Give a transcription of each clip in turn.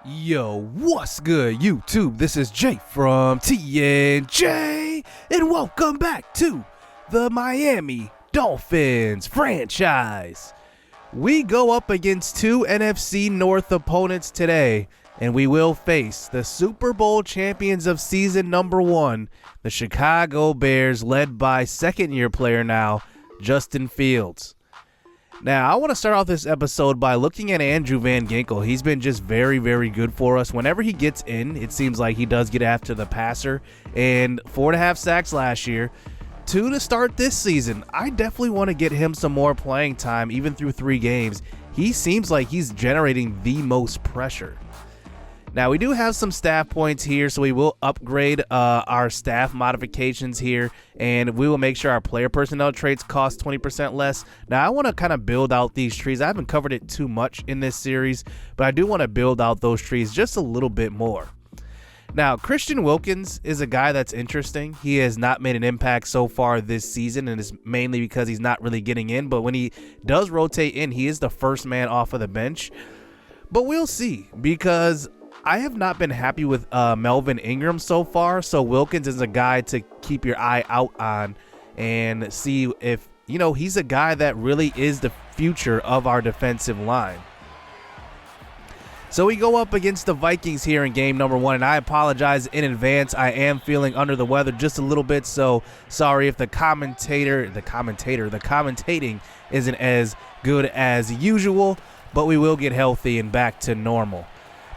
Yo, what's good, YouTube? This is Jay from TNJ, and welcome back to the Miami Dolphins franchise. We go up against two NFC North opponents today, and we will face the Super Bowl champions of season number 1, the Chicago Bears, led by second-year player now, Justin Fields. Now, I want to start off this episode by looking at Andrew Van Ginkel. He's been just very, very good for us. Whenever he gets in, it seems like he does get after the passer. And 4.5 sacks last year, 2 to start this season. I definitely want to get him some more playing time, even through 3 games. He seems like he's generating the most pressure. Now, we do have some staff points here, so we will upgrade our staff modifications here, and we will make sure our player personnel traits cost 20% less. Now, I want to kind of build out these trees. I haven't covered it too much in this series, but I do want to build out those trees just a little bit more. Now, Christian Wilkins is a guy that's interesting. He has not made an impact so far this season, and it's mainly because he's not really getting in, but when he does rotate in, he is the first man off of the bench. But we'll see, because I have not been happy with Melvin Ingram so far, so Wilkins is a guy to keep your eye out on and see if, he's a guy that really is the future of our defensive line. So we go up against the Vikings here in game number 1, and I apologize in advance. I am feeling under the weather just a little bit, so sorry if the commentating isn't as good as usual, but we will get healthy and back to normal.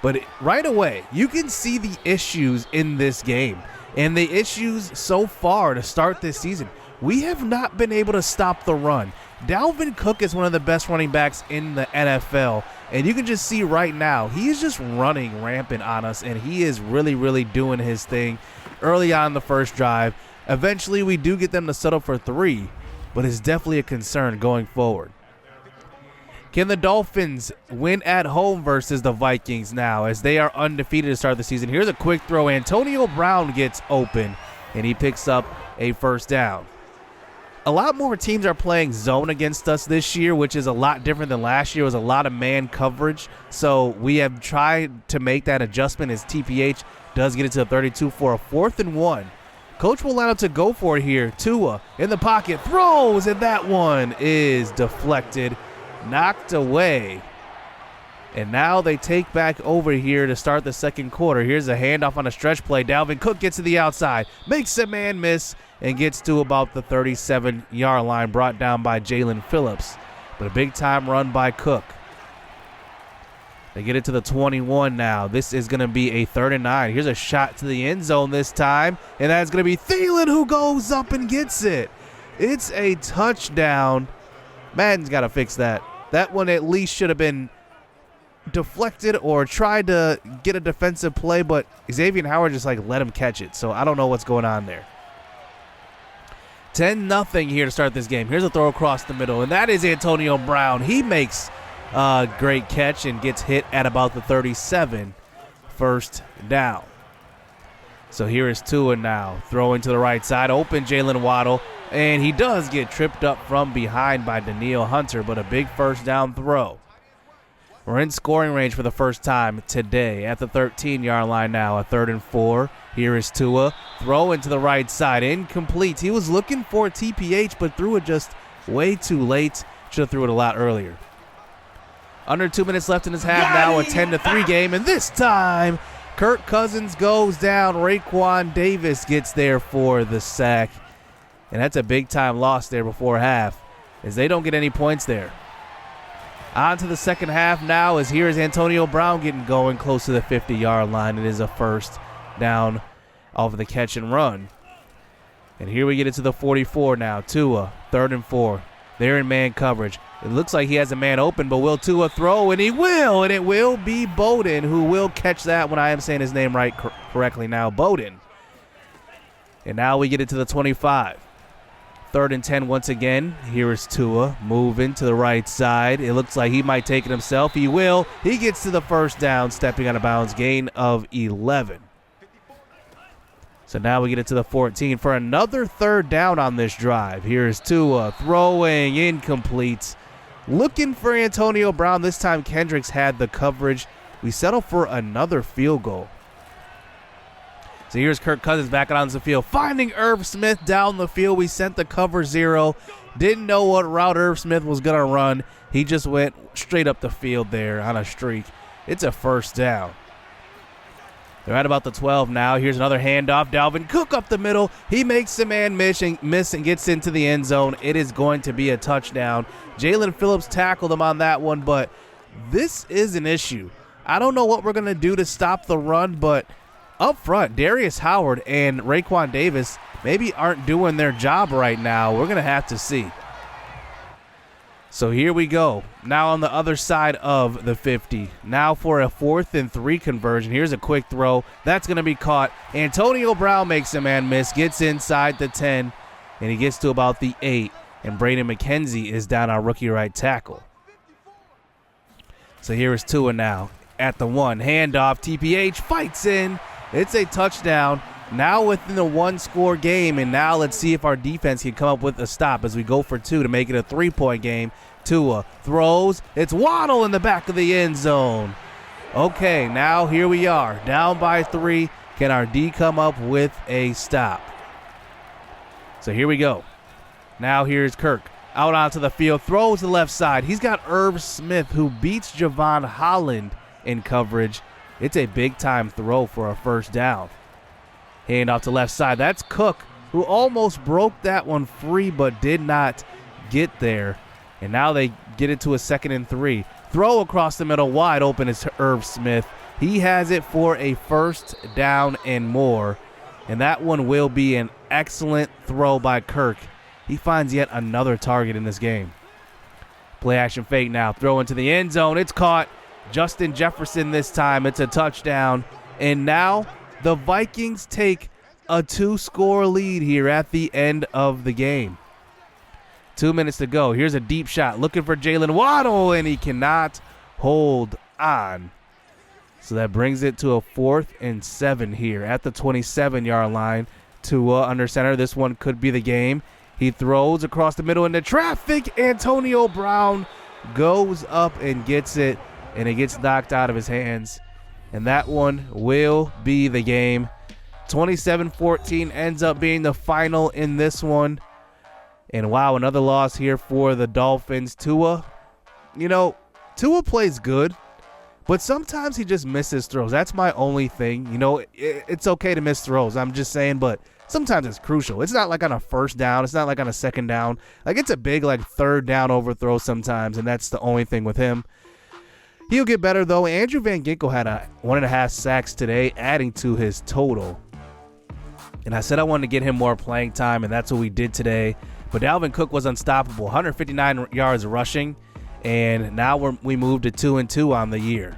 But right away, you can see the issues in this game. And the issues so far to start this season, we have not been able to stop the run. Dalvin Cook is one of the best running backs in the NFL. And you can just see right now, he is just running rampant on us. And he is really, really doing his thing early on in the first drive. Eventually, we do get them to settle for 3. But it's definitely a concern going forward. Can the Dolphins win at home versus the Vikings now, as they are undefeated to start the season? Here's a quick throw. Antonio Brown gets open, and he picks up a first down. A lot more teams are playing zone against us this year, which is a lot different than last year. It was a lot of man coverage, so we have tried to make that adjustment as TPH does get it to the 32 for a 4th and 1. Coach will line up to go for it here. Tua in the pocket, throws, and that one is deflected. Knocked away, and now they take back over here to start the second quarter. Here's a handoff on a stretch play. Dalvin Cook gets to the outside, makes a man miss, and gets to about the 37-yard line, brought down by Jalen Phillips. But a big-time run by Cook. They get it to the 21 now. This is going to be a 3rd and 9. Here's a shot to the end zone this time, and that's going to be Thielen who goes up and gets it. It's a touchdown. Madden's got to fix that. That one at least should have been deflected or tried to get a defensive play, but Xavier Howard just let him catch it. So I don't know what's going on there. 10-0 here to start this game. Here's a throw across the middle, and that is Antonio Brown. He makes a great catch and gets hit at about the 37. First down. So here is Tua now, throwing to the right side, open Jalen Waddle, and he does get tripped up from behind by Danielle Hunter, but a big first down throw. We're in scoring range for the first time today at the 13-yard line now, a 3rd and 4. Here is Tua, throw into the right side, incomplete. He was looking for TPH, but threw it just way too late. Should have threw it a lot earlier. Under 2 minutes left in this half now, a 10-3 game, and this time Kirk Cousins goes down. Raekwon Davis gets there for the sack. And that's a big-time loss there before half, as they don't get any points there. On to the second half now, as here is Antonio Brown getting going close to the 50-yard line. It is a first down off of the catch and run. And here we get it to the 44 now. Tua, 3rd and 4. They're in man coverage. It looks like he has a man open, but will Tua throw? And he will, and it will be Bowden who will catch that when I am saying his name right correctly now. Bowden. And now we get it to the 25. 3rd and 10 once again. Here is Tua moving to the right side. It looks like he might take it himself. He will. He gets to the first down, stepping out of bounds. Gain of 11. So now we get it to the 14 for another 3rd down on this drive. Here is Tua throwing, incomplete. Looking for Antonio Brown. This time Kendricks had the coverage, we settle for another field goal. So here's Kirk Cousins back out on the field, finding Irv Smith down the field. We sent the cover 0. Didn't know what route Irv Smith was going to run. He just went straight up the field there on a streak. It's a first down. They're at about the 12 now. Here's another handoff. Dalvin Cook up the middle. He makes the man miss and gets into the end zone. It is going to be a touchdown. Jalen Phillips tackled him on that one, but this is an issue. I don't know what we're going to do to stop the run, but up front, Darius Howard and Raekwon Davis maybe aren't doing their job right now. We're going to have to see. So here we go. Now on the other side of the 50. Now for a 4th and 3 conversion. Here's a quick throw. That's going to be caught. Antonio Brown makes a man miss, gets inside the 10, and he gets to about the 8. And Braden McKenzie is down our rookie right tackle. So here is Tua now at the 1. Handoff. TPH fights in. It's a touchdown. Now within the 1-score game, and now let's see if our defense can come up with a stop as we go for 2 to make it a 3-point game. Tua throws. It's Waddle in the back of the end zone. Okay, now here we are, down by 3. Can our D come up with a stop? So here we go. Now here's Kirk out onto the field, throws to the left side. He's got Irv Smith, who beats Javon Holland in coverage. It's a big-time throw for a first down. Hand off to left side. That's Cook, who almost broke that one free but did not get there. And now they get it to a 2nd and 3. Throw across the middle, wide open is Irv Smith. He has it for a first down and more. And that one will be an excellent throw by Kirk. He finds yet another target in this game. Play action fake now. Throw into the end zone. It's caught. Justin Jefferson this time. It's a touchdown. And now the Vikings take a 2-score lead here at the end of the game. 2 minutes to go. Here's a deep shot looking for Jalen Waddle, and he cannot hold on. So that brings it to a 4th and 7 here at the 27-yard line. Tua under center. This one could be the game. He throws across the middle into traffic. Antonio Brown goes up and gets it, and it gets knocked out of his hands. And that one will be the game. 27-14 ends up being the final in this one. And wow, another loss here for the Dolphins. Tua plays good, but sometimes he just misses throws. That's my only thing. It's okay to miss throws. I'm just saying, but sometimes it's crucial. It's not like on a first down. It's not like on a second down. Like it's a big 3rd down overthrow sometimes, and that's the only thing with him. He'll get better, though. Andrew Van Ginkel had 1.5 sacks today, adding to his total. And I said I wanted to get him more playing time, and that's what we did today. But Dalvin Cook was unstoppable, 159 yards rushing, and now we moved to 2-2 on the year.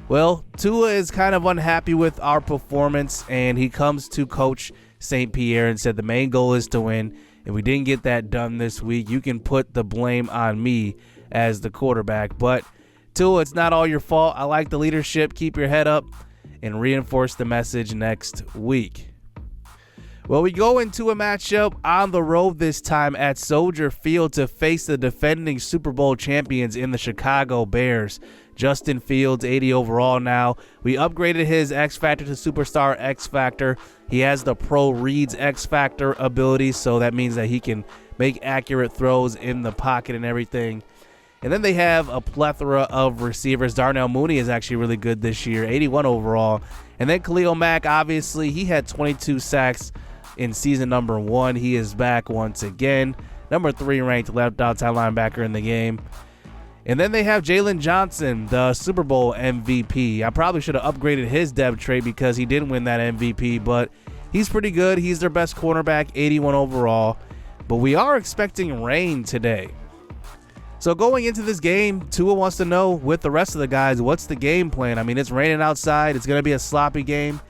Well, Tua is kind of unhappy with our performance, and he comes to Coach St. Pierre and said the main goal is to win, and we didn't get that done this week. You can put the blame on me as the quarterback, but Tua, it's not all your fault. I like the leadership. Keep your head up and reinforce the message next week. Well, we go into a matchup on the road this time at Soldier Field to face the defending Super Bowl champions in the Chicago Bears. Justin Fields, 80 overall now. We upgraded his X Factor to Superstar X Factor. He has the Pro Reads X Factor ability, so that means that he can make accurate throws in the pocket and everything. And then they have a plethora of receivers. Darnell Mooney is actually really good this year, 81 overall. And then Khalil Mack, obviously, he had 22 sacks in season number 1. He is back once again. Number 3 ranked left outside linebacker in the game. And then they have Jalen Johnson, the Super Bowl MVP. I probably should have upgraded his depth trait because he didn't win that MVP, but he's pretty good. He's their best cornerback, 81 overall. But we are expecting rain today. So going into this game, Tua wants to know with the rest of the guys, what's the game plan? I mean, it's raining outside. It's going to be a sloppy game.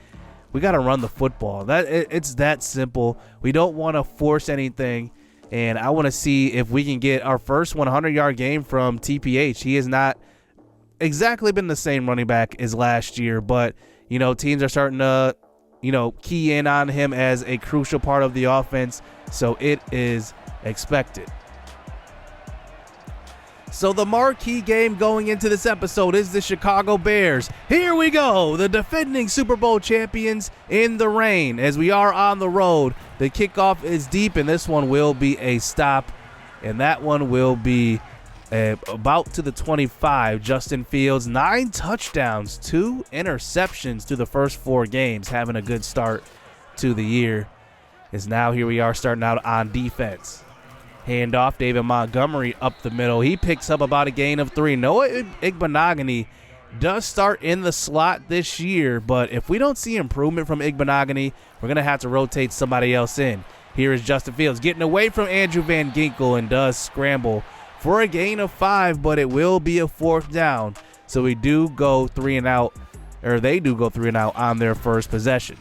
We got to run the football. It's that simple. We don't want to force anything, and I want to see if we can get our first 100-yard game from TPH. He has not exactly been the same running back as last year, but, teams are starting to, key in on him as a crucial part of the offense, so it is expected. So the marquee game going into this episode is the Chicago Bears. Here we go, the defending Super Bowl champions in the rain as we are on the road. The kickoff is deep, and this one will be a stop, and that one will be about to the 25. Justin Fields, 9 touchdowns, 2 interceptions through the first 4 games, having a good start to the year. Is now here we are starting out on defense. Handoff, David Montgomery up the middle. He picks up about a gain of 3. Noah Igbenogany does start in the slot this year, but if we don't see improvement from Igbenogany, we're going to have to rotate somebody else in. Here is Justin Fields getting away from Andrew Van Ginkel and does scramble for a gain of 5, but it will be a 4th down. So we do go 3 and out, or they do go 3 and out on their first possession.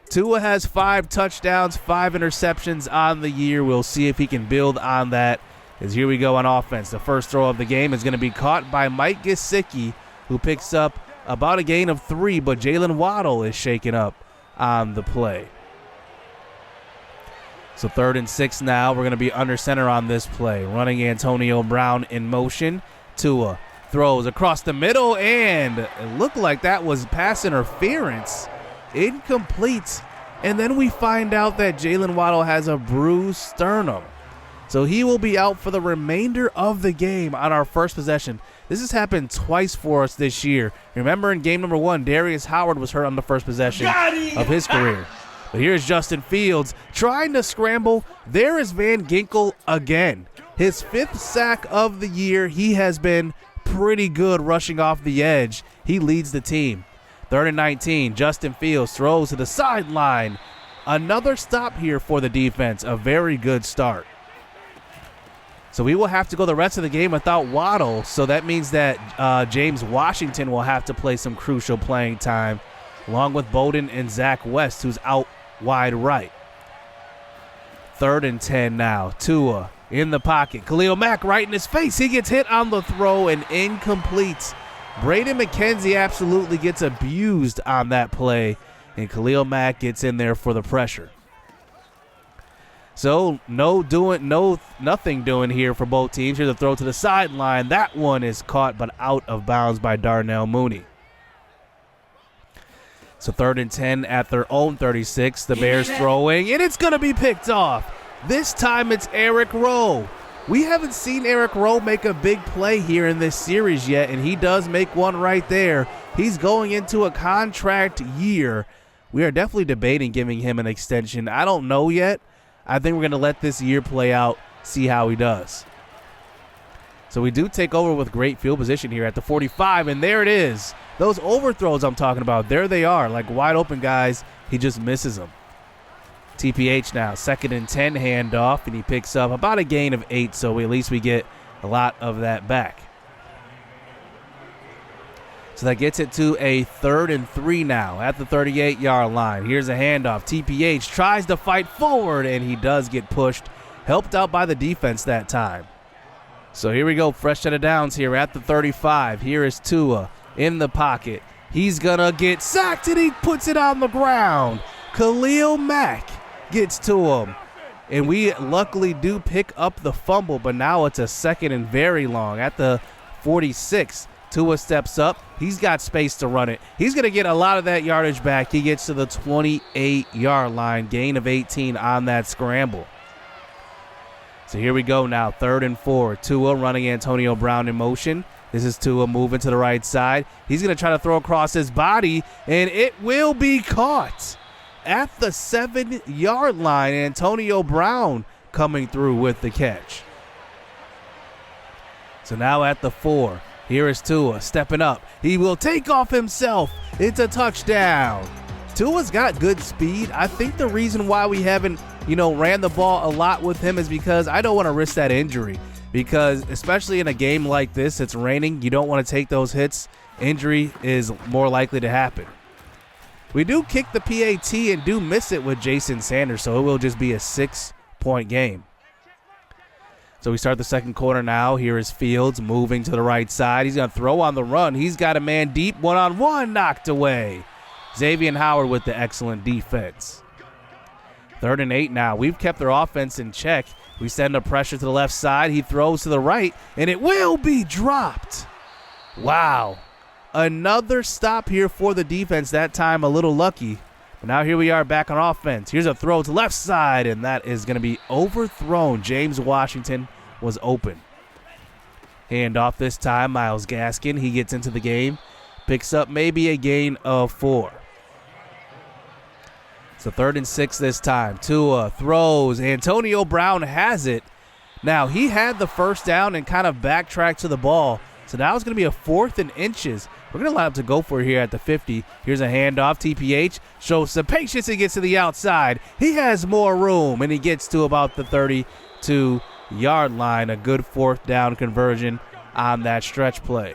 Tua has 5 touchdowns, 5 interceptions on the year. We'll see if he can build on that. As here we go on offense. The first throw of the game is going to be caught by Mike Gesicki, who picks up about a gain of 3, but Jalen Waddle is shaken up on the play. So 3rd and 6 now. We're going to be under center on this play. Running Antonio Brown in motion. Tua throws across the middle, and it looked like that was pass interference. Incomplete, and then we find out that Jalen Waddle has a bruised sternum. So he will be out for the remainder of the game on our first possession. This has happened twice for us this year. Remember in game number 1, Darius Howard was hurt on the first possession of his career. But here's Justin Fields trying to scramble. There is Van Ginkel again. His 5th sack of the year. He has been pretty good rushing off the edge. He leads the team. 3rd and 19, Justin Fields throws to the sideline. Another stop here for the defense, a very good start. So we will have to go the rest of the game without Waddle, so that means that James Washington will have to play some crucial playing time, along with Bowden and Zach West, who's out wide right. 3rd and 10 now, Tua in the pocket. Khalil Mack right in his face. He gets hit on the throw and incomplete. Braden McKenzie absolutely gets abused on that play, and Khalil Mack gets in there for the pressure. So nothing doing here for both teams. Here's a throw to the sideline. That one is caught but out of bounds by Darnell Mooney. So 3rd and 10 at their own 36. The Bears throwing, and it's going to be picked off. This time it's Eric Rowe. We haven't seen Eric Rowe make a big play here in this series yet, and he does make one right there. He's going into a contract year. We are definitely debating giving him an extension. I don't know yet. I think we're going to let this year play out, see how he does. So we do take over with great field position here at the 45, and there it is. Those overthrows I'm talking about, there they are. Like wide open guys, he just misses them. TPH now, 2nd and 10 handoff, and he picks up about a gain of 8, so at least we get a lot of that back. So that gets it to a 3rd and 3 now at the 38-yard line. Here's a handoff. TPH tries to fight forward, and he does get pushed, helped out by the defense that time. So here we go, fresh set of downs here at the 35. Here is Tua in the pocket. He's going to get sacked, and he puts it on the ground. Khalil Mack gets to him, and we luckily do pick up the fumble, but now it's a 2nd and very long at the 46. Tua steps up. He's got space to run it. He's going to get a lot of that yardage back. He gets to the 28-yard line, gain of 18 on that scramble. So here we go now, 3rd and 4. Tua running Antonio Brown in motion. This is Tua moving to the right side. He's going to try to throw across his body, and it will be caught. At the 7-yard line, Antonio Brown coming through with the catch. So now at the 4, here is Tua stepping up. He will take off himself. It's a touchdown. Tua's got good speed. I think the reason why we haven't, ran the ball a lot with him is because I don't want to risk that injury. Because especially in a game like this, it's raining. You don't want to take those hits. Injury is more likely to happen. We do kick the PAT and do miss it with Jason Sanders, so it will just be a 6-point game. So we start the second quarter now. Here is Fields moving to the right side. He's going to throw on the run. He's got a man deep, one-on-one, knocked away. Xavier Howard with the excellent defense. 3rd and 8 now. We've kept their offense in check. We send a pressure to the left side. He throws to the right, and it will be dropped. Wow. Another stop here for the defense, that time a little lucky. But now here we are back on offense. Here's a throw to left side, and that is going to be overthrown. James Washington was open. Hand off this time, Myles Gaskin. He gets into the game. Picks up maybe a gain of 4. So 3rd and 6 this time. Tua throws. Antonio Brown has it. Now, he had the first down and kind of backtracked to the ball. So now it's going to be a 4th and inches. We're going to allow him to go for it here at the 50. Here's a handoff. TPH shows some patience and gets to the outside. He has more room, and he gets to about the 32-yard line. A good 4th down conversion on that stretch play.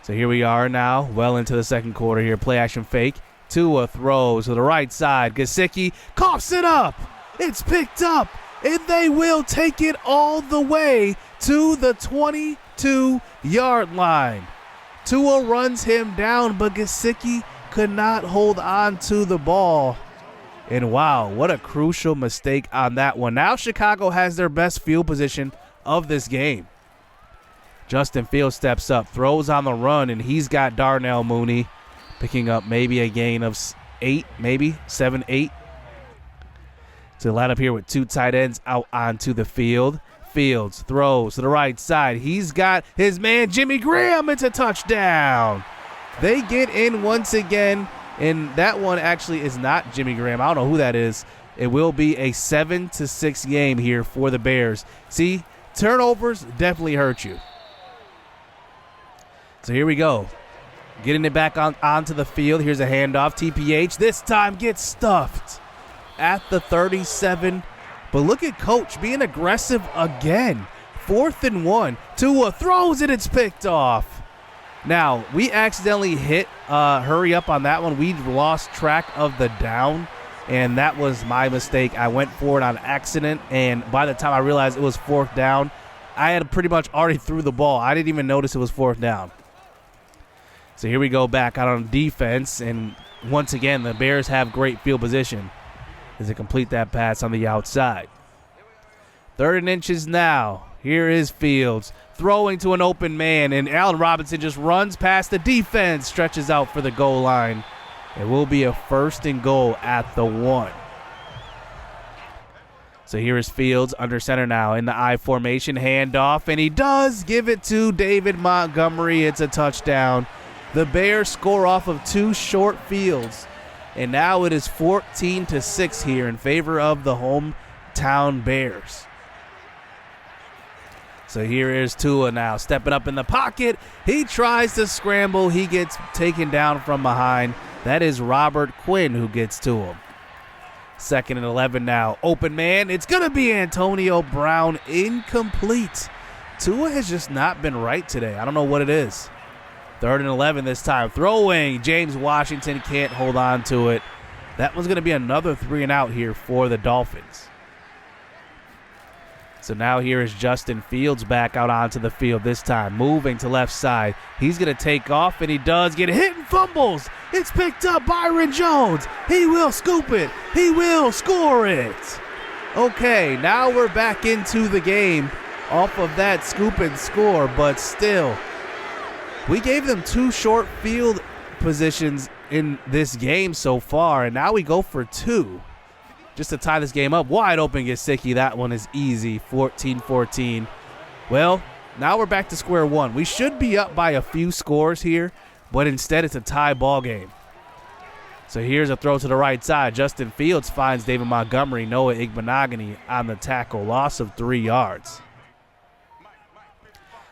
So here we are now, well into the second quarter here. Play action fake. Tua throws to the right side. Gesicki coughs it up. It's picked up, and they will take it all the way to the 22-yard line. Tua runs him down, but Gesicki could not hold on to the ball. And wow, what a crucial mistake on that one. Now Chicago has their best field position of this game. Justin Fields steps up, throws on the run, and he's got Darnell Mooney picking up maybe a gain of 8, maybe 7, 8. So line up here with 2 tight ends out onto the field. Fields throws to the right side. He's got his man Jimmy Graham. It's a touchdown. They get in once again, and that one actually is not Jimmy Graham. I don't know who that is. It will be a 7-6 game here for the Bears. See, turnovers definitely hurt you. So here we go. Getting it back onto the field. Here's a handoff. TPH this time gets stuffed at the 37. But look at Coach being aggressive again. 4th and 1. Tua throws it. It's picked off. Now, we accidentally hit hurry up on that one. We lost track of the down, and that was my mistake. I went for it on accident, and by the time I realized it was 4th down, I had pretty much already threw the ball. I didn't even notice it was 4th down. So here we go back out on defense, and once again, the Bears have great field position as they complete that pass on the outside. 3rd and inches now. Here is Fields throwing to an open man, and Allen Robinson just runs past the defense, stretches out for the goal line. It will be a 1st and goal at the 1. So here is Fields under center now in the I formation, handoff, and he does give it to David Montgomery. It's a touchdown. The Bears score off of 2 short fields, and now it is 14-6 here in favor of the hometown Bears. So here is Tua now stepping up in the pocket. He tries to scramble. He gets taken down from behind. That is Robert Quinn who gets to him. 2nd and 11 now. Open man. It's going to be Antonio Brown. Incomplete. Tua has just not been right today. I don't know what it is. 3rd and 11 this time. Throwing. James Washington can't hold on to it. That one's going to be another 3 and out here for the Dolphins. So now here is Justin Fields back out onto the field this time. Moving to left side. He's going to take off, and he does get hit and fumbles. It's picked up by Byron Jones. He will scoop it. He will score it. Okay, now we're back into the game off of that scoop and score, but still, we gave them 2 short field positions in this game so far, and now we go for 2 just to tie this game up. Wide open Gesicki. That one is easy. 14-14. Well, now we're back to square one. We should be up by a few scores here, but instead it's a tie ball game. So here's a throw to the right side. Justin Fields finds David Montgomery. Noah Igbenogany on the tackle. Loss of 3 yards.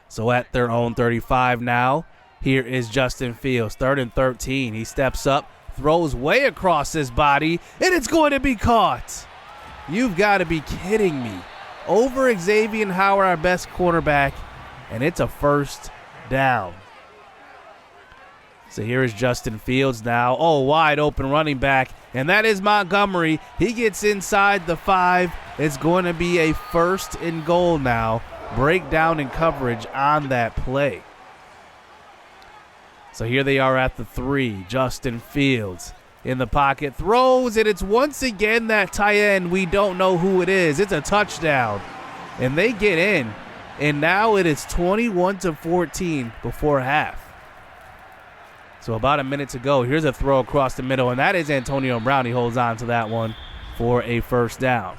So at their own 35 now, here is Justin Fields. 3rd and 13. He steps up, throws way across his body, and it's going to be caught. You've got to be kidding me. Over Xavier Howard, our best cornerback, and it's a 1st down. So here is Justin Fields now. Oh, wide open running back, and that is Montgomery. He gets inside the 5. It's going to be a 1st and goal now. Breakdown in coverage on that play. So here they are at the 3. Justin Fields In the pocket, throws, and it's once again that tight end. We don't know who it is. It's a touchdown. And they get in. And now it is 21-14 before half. So about a minute to go. Here's a throw across the middle, and that is Antonio Brown. He holds on to that one for a first down.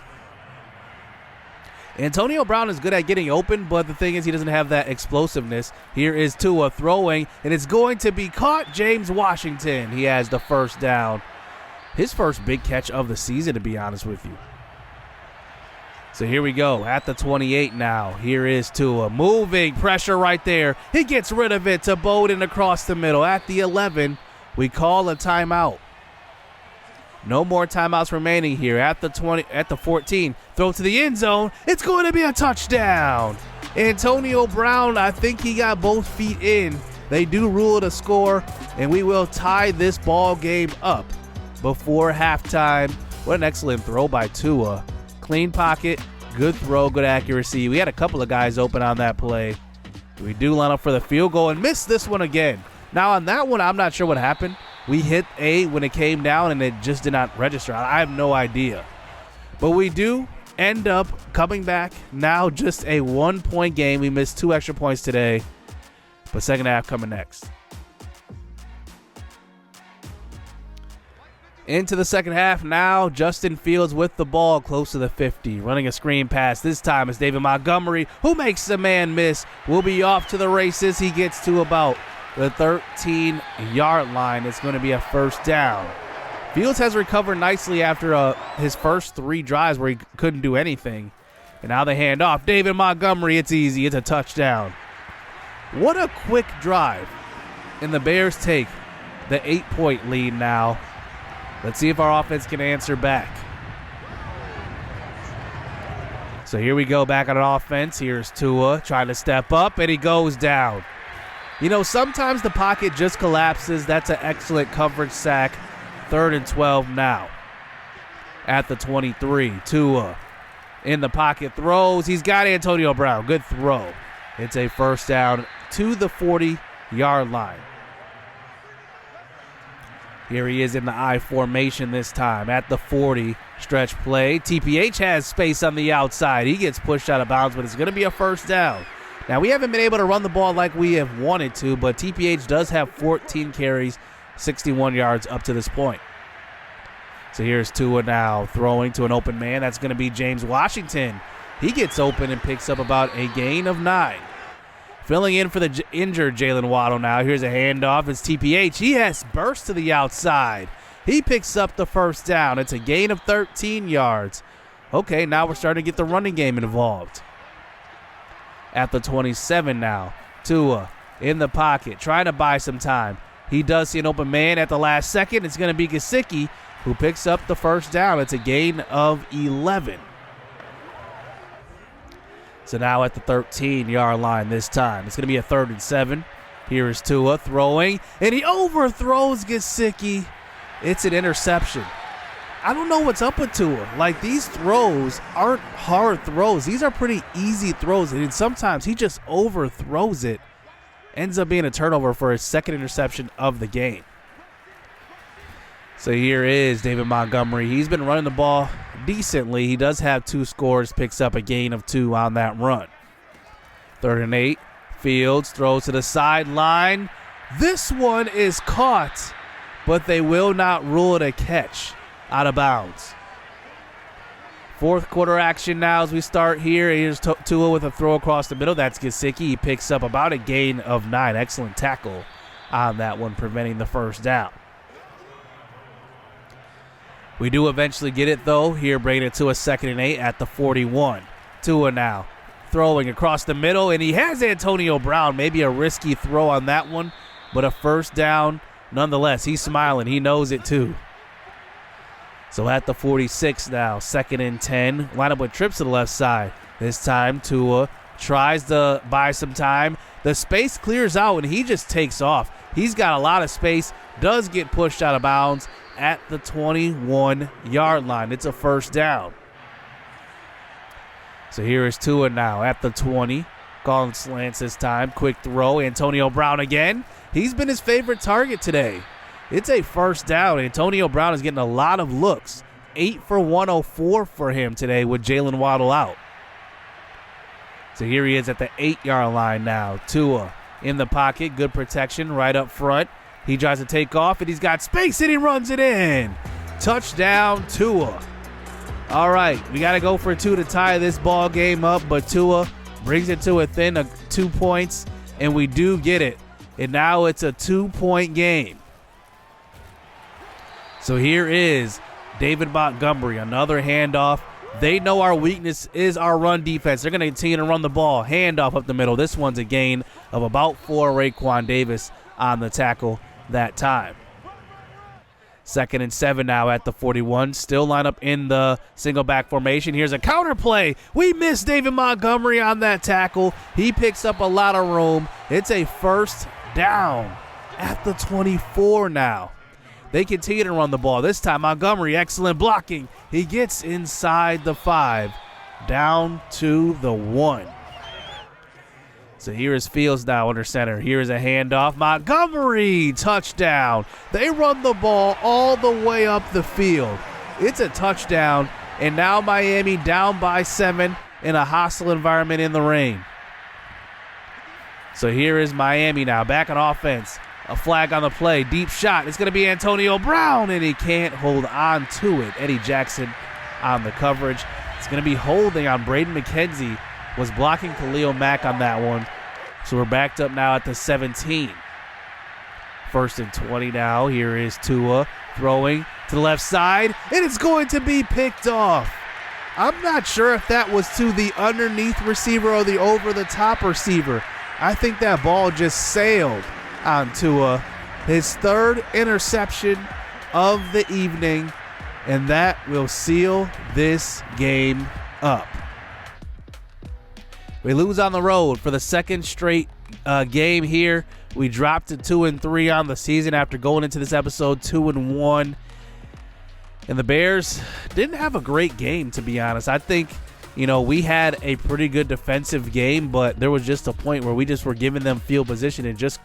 Antonio Brown is good at getting open, but the thing is he doesn't have that explosiveness. Here is Tua throwing, and it's going to be caught. James Washington, he has the first down. His first big catch of the season, to be honest with you. So here we go at the 28 now. Here is Tua moving, pressure right there. He gets rid of it to Bowden across the middle. At the 11, we call a timeout. No more timeouts remaining here at the 20, at the 14. Throw to the end zone. It's going to be a touchdown. Antonio Brown, I think he got both feet in. They do rule it a score, and we will tie this ball game up before halftime. What an excellent throw by Tua. Clean pocket, good throw, good accuracy. We had a couple of guys open on that play. We do line up for the field goal and miss this one again. Now on that one, I'm not sure what happened. We hit A when it came down, and it just did not register. I have no idea. But we do end up coming back. Now just a 1-point game. We missed 2 extra points today. But second half coming next. Into the second half now. Justin Fields with the ball close to the 50. Running a screen pass. This time it's David Montgomery who makes the man miss. We'll be off to the races. He gets to about the 13-yard line. It's going to be a first down. Fields has recovered nicely after his first 3 drives where he couldn't do anything. And now they hand off. David Montgomery, it's easy. It's a touchdown. What a quick drive. And the Bears take the 8-point lead now. Let's see if our offense can answer back. So here we go back on an offense. Here's Tua trying to step up, and he goes down. You know, sometimes the pocket just collapses. That's an excellent coverage sack. 3rd and 12 now. At the 23, Tua in the pocket throws. He's got Antonio Brown. Good throw. It's a first down to the 40-yard line. Here he is in the I formation this time at the 40. Stretch play. TPH has space on the outside. He gets pushed out of bounds, but it's going to be a first down. Now, we haven't been able to run the ball like we have wanted to, but TPH does have 14 carries, 61 yards up to this point. So here's Tua now throwing to an open man. That's going to be James Washington. He gets open and picks up about a gain of 9. Filling in for the injured Jalen Waddle now. Here's a handoff. It's TPH. He has burst to the outside. He picks up the first down. It's a gain of 13 yards. Okay, now we're starting to get the running game involved. At the 27 now, Tua in the pocket, trying to buy some time. He does see an open man at the last second. It's going to be Gesicki who picks up the first down. It's a gain of 11. So now at the 13-yard line this time. It's going to be a 3rd and 7. Here is Tua throwing, and he overthrows Gesicki. It's an interception. I don't know what's up with Tua. Like, these throws aren't hard throws. These are pretty easy throws, and sometimes he just overthrows it. Ends up being a turnover for his 2nd interception of the game. So here is David Montgomery. He's been running the ball decently. He does have 2 scores, picks up a gain of 2 on that run. 3rd and 8. Fields throws to the sideline. This one is caught, but they will not rule it a catch. Out of bounds. 4th quarter action now as we start here. Here's Tua with a throw across the middle. That's Gesicki. He picks up about a gain of 9. Excellent tackle on that one, preventing the first down. We do eventually get it, though. Here, bringing it to a 2nd and 8 at the 41. Tua now throwing across the middle, and he has Antonio Brown. Maybe a risky throw on that one, but a first down nonetheless. He's smiling. He knows it, too. So at the 46 now, 2nd and 10. Line up with trips to the left side. This time, Tua tries to buy some time. The space clears out, and he just takes off. He's got a lot of space. Does get pushed out of bounds at the 21-yard line. It's a first down. So here is Tua now at the 20. Calling slants this time. Quick throw. Antonio Brown again. He's been his favorite target today. It's a first down. Antonio Brown is getting a lot of looks. 8 for 104 for him today with Jalen Waddle out. So here he is at the 8-yard line now. Tua in the pocket. Good protection right up front. He tries to take off, and he's got space, and he runs it in. Touchdown, Tua. All right, we got to go for 2 to tie this ball game up, but Tua brings it to within 2 points, and we do get it. And now it's a 2-point game. So here is David Montgomery, another handoff. They know our weakness is our run defense. They're going to continue to run the ball. Handoff up the middle. This one's a gain of about 4. Raekwon Davis on the tackle that time. 2nd and 7 now at the 41. Still line up in the single back formation. Here's a counter play. We missed David Montgomery on that tackle. He picks up a lot of room. It's a first down at the 24 now. They continue to run the ball. This time Montgomery, excellent blocking. He gets inside the 5, down to the 1. So here is Fields now under center. Here is a handoff. Montgomery, touchdown. They run the ball all the way up the field. It's a touchdown, and now Miami down by 7 in a hostile environment in the rain. So here is Miami now back on offense. A flag on the play. Deep shot. It's going to be Antonio Brown, and he can't hold on to it. Eddie Jackson on the coverage. It's going to be holding on Braden McKenzie. Was blocking Khalil Mack on that one. So we're backed up now at the 17. 1st and 20 now. Here is Tua throwing to the left side, and it's going to be picked off. I'm not sure if that was to the underneath receiver or the over-the-top receiver. I think that ball just sailed on Tua. His 3rd interception of the evening, and that will seal this game up. We lose on the road for the 2nd straight game here. We dropped to 2-3 on the season after going into this episode 2-1. And the Bears didn't have a great game, to be honest. I think, we had a pretty good defensive game, but there was just a point where we just were giving them field position and just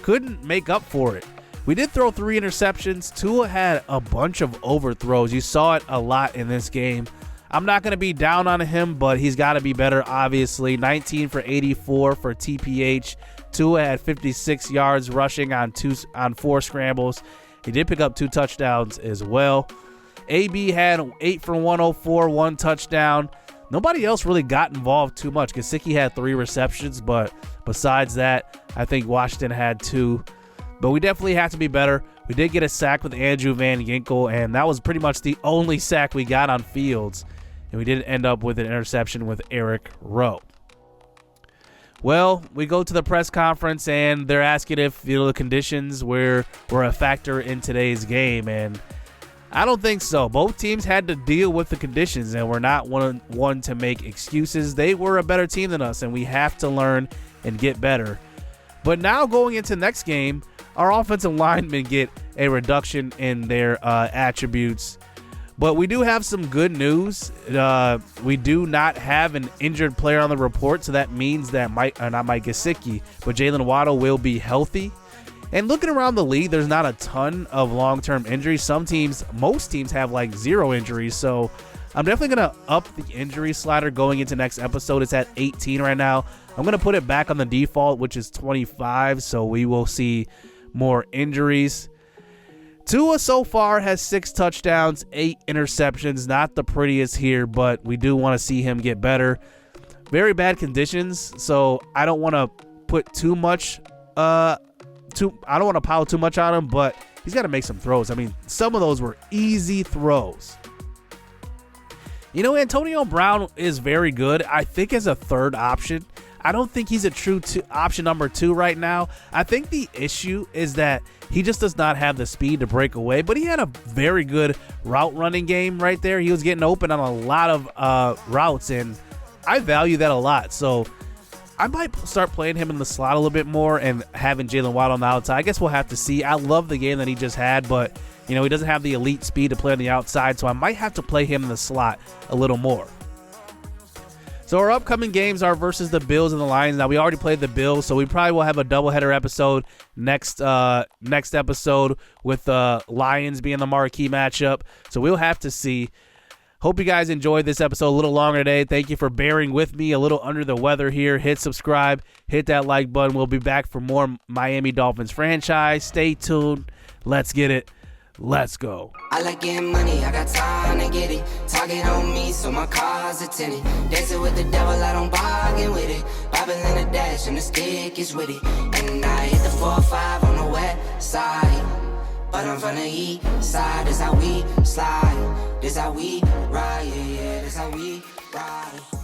couldn't make up for it. We did throw 3 interceptions. Tua had a bunch of overthrows. You saw it a lot in this game. I'm not going to be down on him, but he's got to be better, obviously. 19 for 84 for TPH. Tua had 56 yards rushing on 4 scrambles. He did pick up 2 touchdowns as well. AB had 8 for 104, 1 touchdown. Nobody else really got involved too much. Gesicki had 3 receptions, but besides that, I think Washington had 2. But we definitely have to be better. We did get a sack with Andrew Van Ginkel, and that was pretty much the only sack we got on Fields. And we did end up with an interception with Eric Rowe. Well, we go to the press conference, and they're asking if the conditions were a factor in today's game, and I don't think so. Both teams had to deal with the conditions, and we're not one to make excuses. They were a better team than us, and we have to learn and get better. But now going into the next game, our offensive linemen get a reduction in their attributes. But we do have some good news. We do not have an injured player on the report, so that means that not Mike Gesicki, but Jalen Waddle will be healthy. And looking around the league, there's not a ton of long-term injuries. Most teams have like 0 injuries, so I'm definitely going to up the injury slider going into next episode. It's at 18 right now. I'm going to put it back on the default, which is 25, so we will see more injuries. Tua so far has 6 touchdowns, 8 interceptions. Not the prettiest here, but we do want to see him get better. Very bad conditions, so I don't want to put too much. I don't want to pile too much on him, but he's got to make some throws. I mean, some of those were easy throws. Antonio Brown is very good. I think as a 3rd option. I don't think he's a true option number 2 right now. I think the issue is that he just does not have the speed to break away, but he had a very good route running game right there. He was getting open on a lot of routes, and I value that a lot. So I might start playing him in the slot a little bit more and having Jalen Waddle on the outside. I guess we'll have to see. I love the game that he just had, but he doesn't have the elite speed to play on the outside, so I might have to play him in the slot a little more. So our upcoming games are versus the Bills and the Lions. Now, we already played the Bills, so we probably will have a doubleheader episode next episode with the Lions being the marquee matchup. So we'll have to see. Hope you guys enjoyed this episode a little longer today. Thank you for bearing with me, a little under the weather here. Hit subscribe, hit that like button. We'll be back for more Miami Dolphins franchise. Stay tuned. Let's get it. Let's go. I like getting money, I got time to get it. Target on me, so my car's a tinted. Dancing with the devil, I don't bargain with it. Bobbing in the dash, and the stick is with it. And I hit the 4-5 on the west side. But I'm from the east side, this how we slide. This how we ride, yeah, this how we ride.